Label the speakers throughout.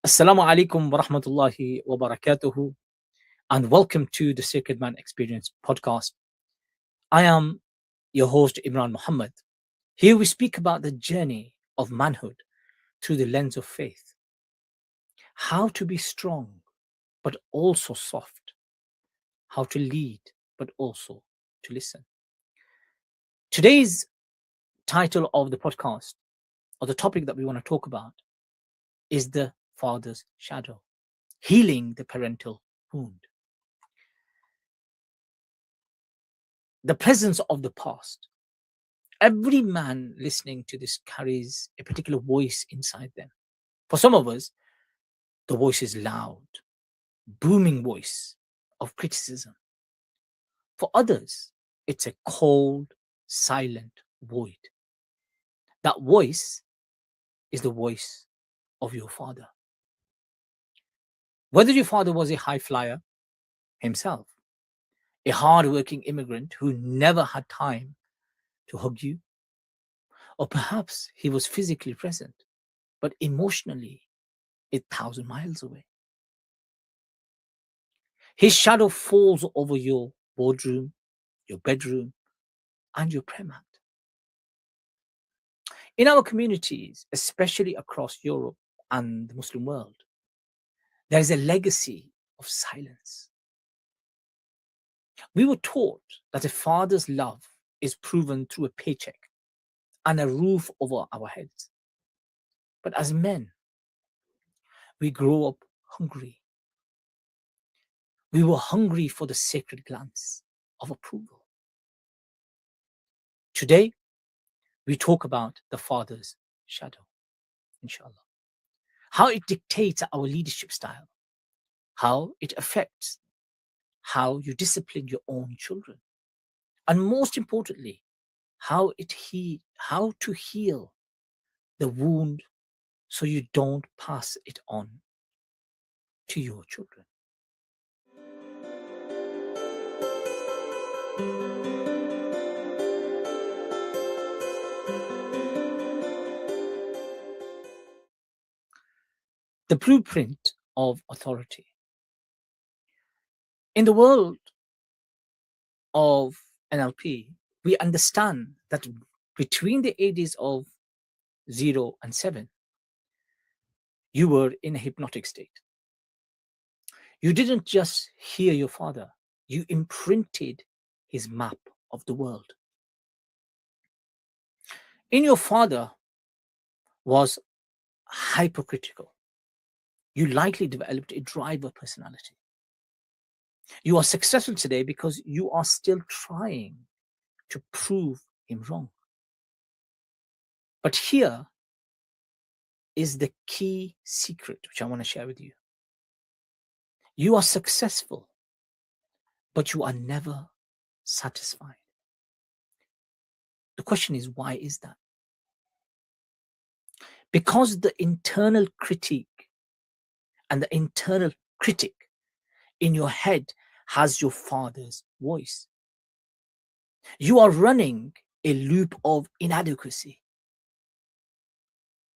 Speaker 1: Assalamu alaikum wa rahmatullahi wa barakatuhu, and welcome to the Sacred Man Experience podcast. I am your host, Imran Muhammad. Here we speak about the journey of manhood through the lens of faith, how to be strong but also soft, how to lead but also to listen. Today's title of the podcast, or the topic that we want to talk about, is the father's shadow, healing the parental wound. The presence of the past. Every man listening to this carries a particular voice inside them. For some of us, the voice is loud, booming voice of criticism. For others, it's a cold, silent void. That voice is the voice of your father. Whether your father was a high flyer himself, a hard-working immigrant who never had time to hug you, or perhaps he was physically present, but emotionally 1,000 miles away. His shadow falls over your boardroom, your bedroom, and your prayer mat. In our communities, especially across Europe and the Muslim world, there is a legacy of silence. We were taught that a father's love is proven through a paycheck and a roof over our heads. But as men, we grow up hungry. We were hungry for the sacred glance of approval. Today, we talk about the father's shadow, inshallah. How it dictates our leadership style, how it affects how you discipline your own children, and most importantly, how to heal the wound so you don't pass it on to your children. The blueprint of authority. In the world of NLP, we understand that between the ages of 0 and 7, you were in a hypnotic state. You didn't just hear your father, you imprinted his map of the world. In your father was hypercritical. You likely developed a driver personality. You are successful today because you are still trying to prove him wrong. But here is the key secret which I want to share with you. You are successful, but you are never satisfied. The question is, why is that? Because the internal critique and the internal critic in your head has your father's voice. You are running a loop of inadequacy.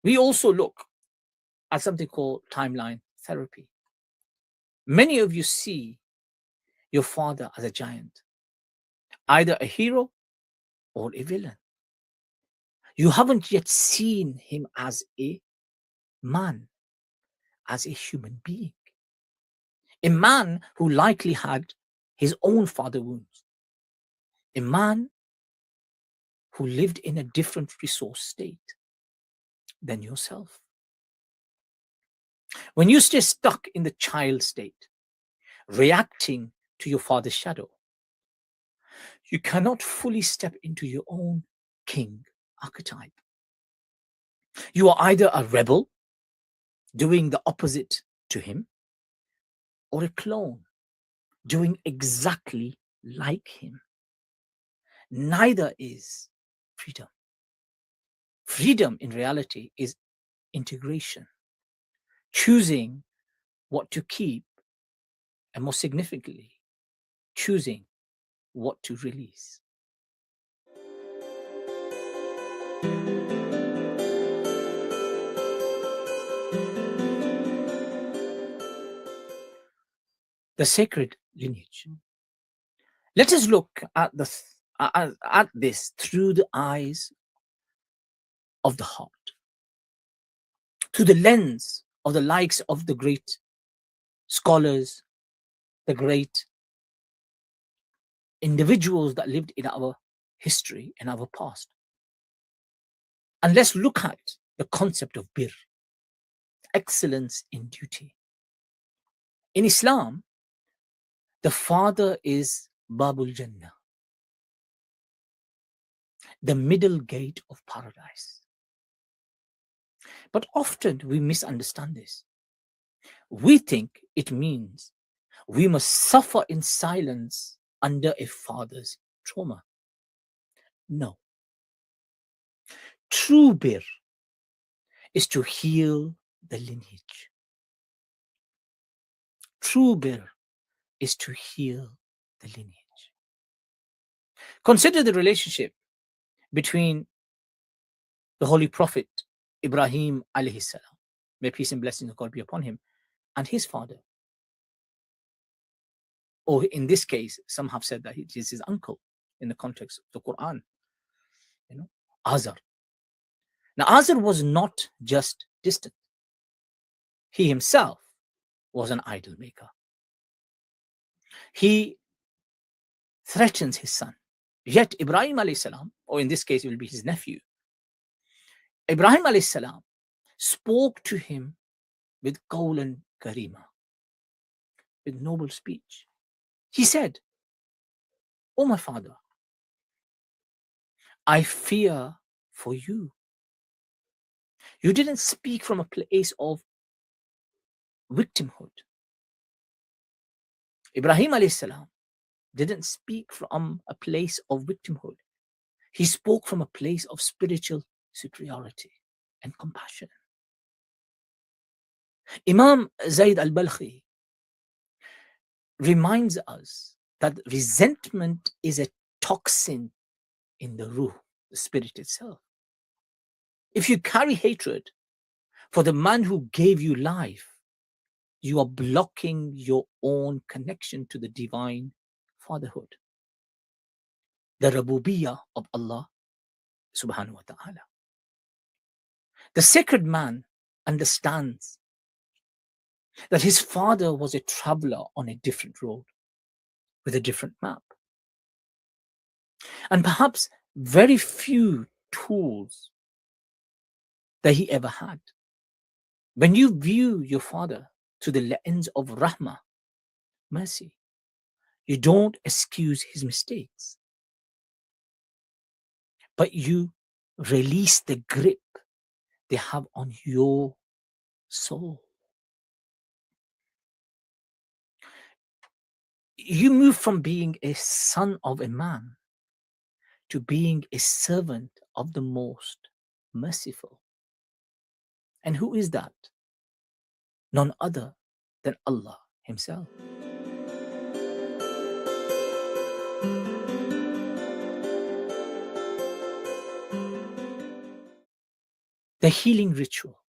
Speaker 1: We also look at something called timeline therapy. Many of you see your father as a giant, either a hero or a villain. You haven't yet seen him as a man, as a human being, a man who likely had his own father wounds, a man who lived in a different resource state than yourself. When you stay stuck in the child state, reacting to your father's shadow, you cannot fully step into your own king archetype. You are either a rebel, doing the opposite to him, or a clone, doing exactly like him. Neither is freedom. Freedom in reality is integration, choosing what to keep, and more significantly, choosing what to release. the sacred lineage. Let us look at this through the eyes of the heart, through the lens of the likes of the great scholars, the great individuals that lived in our history and our past. And let's look at the concept of bir, excellence in duty. In Islam, the father is Babul Jannah, the middle gate of paradise. But often we misunderstand this. We think it means we must suffer in silence under a father's trauma. No. True bir is to heal the lineage. True bir is to heal the lineage. Consider the relationship between the Holy Prophet Ibrahim alayhi salam, may peace and blessings of God be upon him, and his father. Or in this case, some have said that it is his uncle in the context of the Quran, Azar. Now, Azar was not just distant. He himself was an idol maker. He threatens his son. Yet Ibrahim alayhi salam, or in this case it will be his nephew, Ibrahim alayhi salam spoke to him with qawlan karima, with noble speech. He said, "Oh my father, I fear for you. You didn't speak from a place of victimhood." Ibrahim alayhi salam didn't speak from a place of victimhood. He spoke from a place of spiritual superiority and compassion. Imam Zayd al-Balkhi reminds us that resentment is a toxin in the ruh, the spirit itself. If you carry hatred for the man who gave you life, you are blocking your own connection to the divine fatherhood, the Rabubiyyah of Allah subhanahu wa ta'ala. The sacred man understands that his father was a traveler on a different road with a different map. And perhaps very few tools that he ever had. When you view your father through the lens of rahmah, mercy, you don't excuse his mistakes, but you release the grip they have on your soul. You move from being a son of a man to being a servant of the most merciful. And who is that? None other than Allah himself. The healing ritual.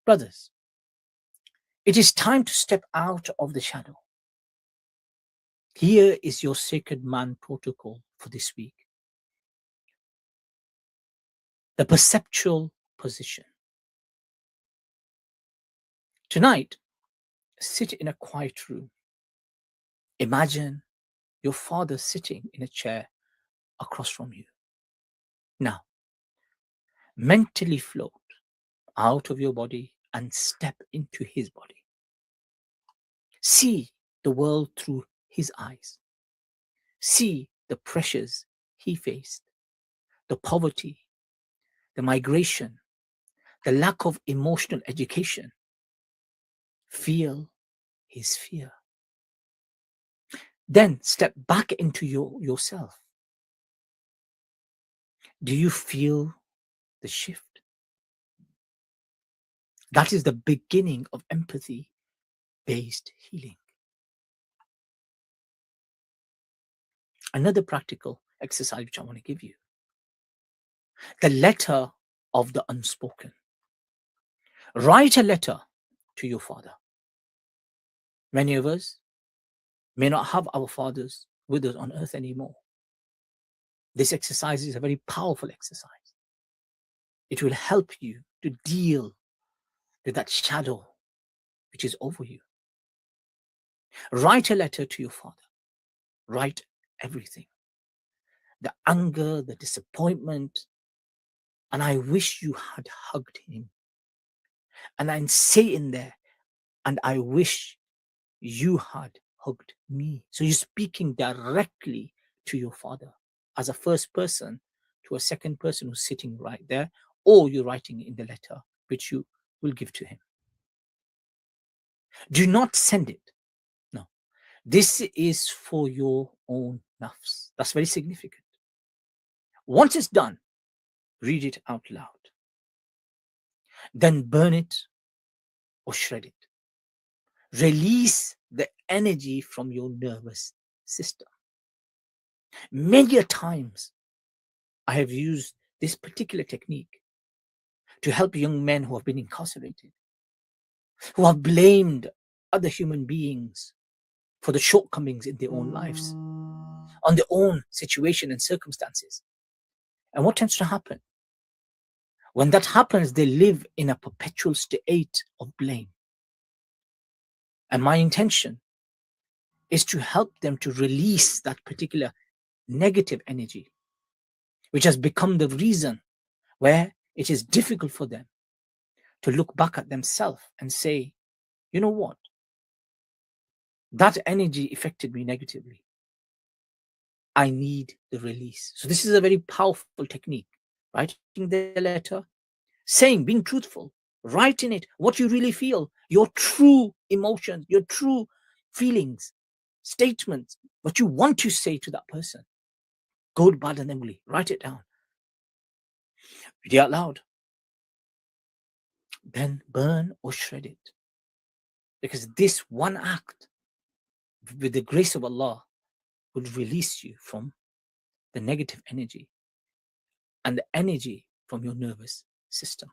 Speaker 1: Brothers, it is time to step out of the shadow. Here is your sacred man protocol for this week. The perceptual position. Tonight, sit in a quiet room. Imagine your father sitting in a chair across from you. Now, mentally float out of your body and step into his body. See the world through his eyes. See the pressures he faced, the poverty, the migration, the lack of emotional education. Feel his fear. Then step back into yourself. Do you feel the shift? That is the beginning of empathy-based healing. Another practical exercise which I want to give you. The letter of the unspoken. Write a letter to your father. Many of us may not have our fathers with us on earth anymore. This exercise is a very powerful exercise. It will help you to deal with that shadow which is over you. Write a letter to your father. Write everything. The anger, the disappointment, and I wish you had hugged him. And then say in there, and I wish you had hugged me. So you're speaking directly to your father as a first person to a second person who's sitting right there, or you're writing in the letter which you will give to him. Do not send it. No. This is for your own nafs. That's very significant. Once it's done, read it out loud. Then burn it or shred it. Release the energy from your nervous system. Many a times I have used this particular technique to help young men who have been incarcerated, who have blamed other human beings for the shortcomings in their own lives, on their own situation and circumstances. And what tends to happen? When that happens, they live in a perpetual state of blame. And my intention is to help them to release that particular negative energy, which has become the reason where it is difficult for them to look back at themselves and say, you know what? That energy affected me negatively. I need the release. So this is a very powerful technique. Writing the letter, saying, being truthful, writing it, what you really feel, your true emotions, your true feelings, statements, what you want to say to that person. Good, bad, and ugly. Write it down. Read it out loud. Then burn or shred it. Because this one act, with the grace of Allah, will release you from the negative energy and the energy from your nervous system.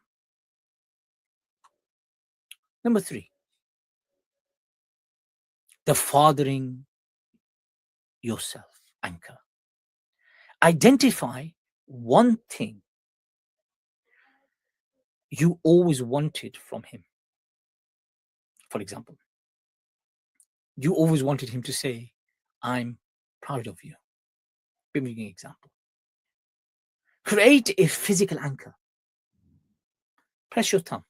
Speaker 1: Number 3, the fathering yourself anchor. Identify one thing you always wanted from him. For example, you always wanted him to say, I'm proud of you. Give me an example. Create a physical anchor. Press your thumb.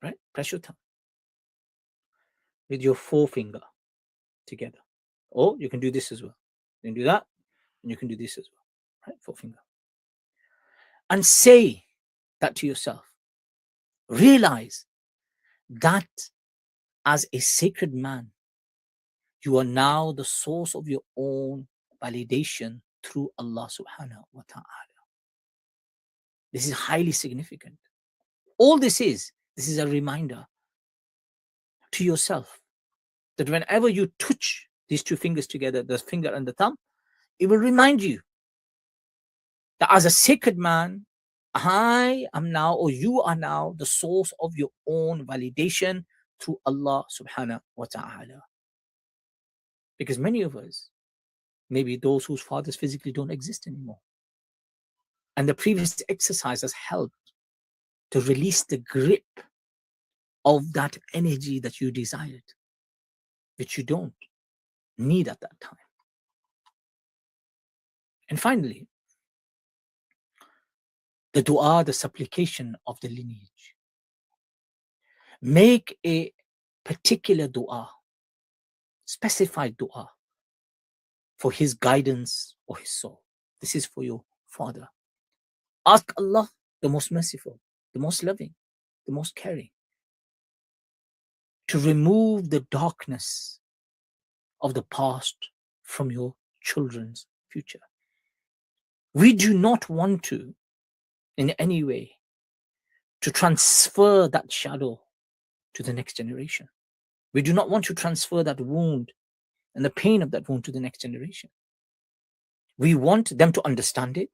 Speaker 1: Right? Press your thumb with your forefinger together. Or you can do this as well. You can do that, and you can do this as well. Right? Forefinger. And say that to yourself. Realize that as a sacred man, you are now the source of your own validation through Allah subhanahu wa ta'ala. This is highly significant. All this is a reminder to yourself that whenever you touch these two fingers together, the finger and the thumb, it will remind you that as a sacred man, I am now, or you are now, the source of your own validation through Allah subhanahu wa ta'ala. Because many of us, maybe those whose fathers physically don't exist anymore. And the previous exercise has helped to release the grip of that energy that you desired, which you don't need at that time. And finally, the dua, the supplication of the lineage. Make a particular dua, specified dua for his guidance or his soul. This is for your father. Ask Allah, the most merciful, the most loving, the most caring, to remove the darkness of the past from your children's future. We do not want to, in any way, to transfer that shadow to the next generation. We do not want to transfer that wound and the pain of that wound to the next generation. We want them to understand it.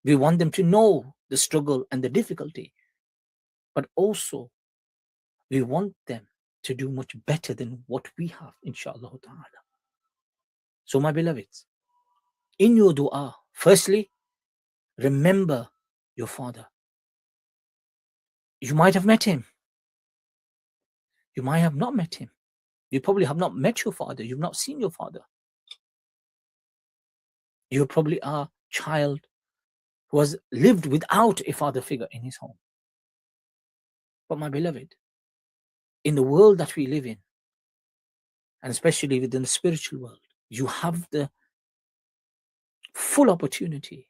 Speaker 1: We want them to know the struggle and the difficulty. But also, we want them to do much better than what we have, inshallah ta'ala. So, my beloveds, in your dua, firstly, remember your father. You might have met him. You might have not met him. You probably have not met your father. You've not seen your father. You probably are a child who has lived without a father figure in his home. But my beloved, in the world that we live in, and especially within the spiritual world, you have the full opportunity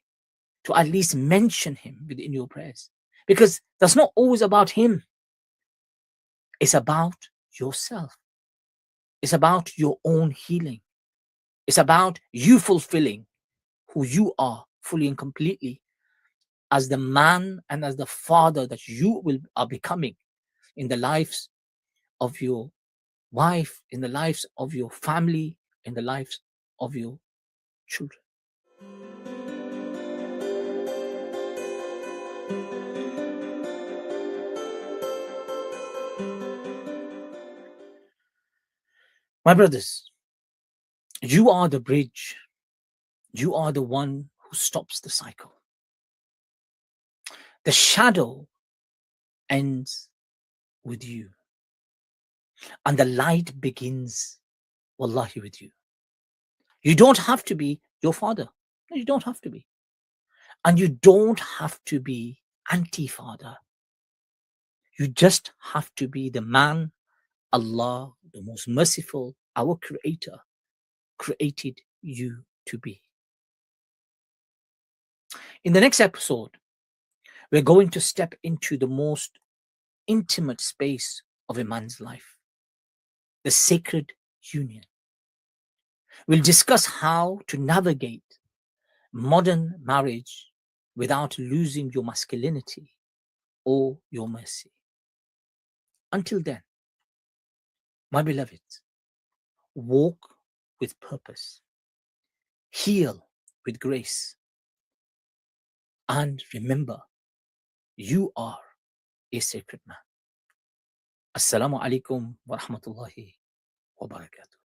Speaker 1: to at least mention him within your prayers. Because that's not always about him. It's about yourself. It's about your own healing. It's about you fulfilling who you are fully and completely as the man and as the father that you are becoming in the lives of your wife, in the lives of your family, in the lives of your children. My brothers, you are the bridge. You are the one who stops the cycle. The shadow ends with you, and the light begins, wallahi, with you. You don't have to be your father. No, you don't have to be. And you don't have to be anti-father. You just have to be the man Allah, the most merciful, our creator, created you to be. In the next episode, we're going to step into the most intimate space of a man's life, the sacred union. We'll discuss how to navigate modern marriage without losing your masculinity or your mercy. Until then, my beloveds, walk with purpose, heal with grace, and remember, you are a sacred man. Assalamu alaikum wa rahmatullahi wa barakatuh.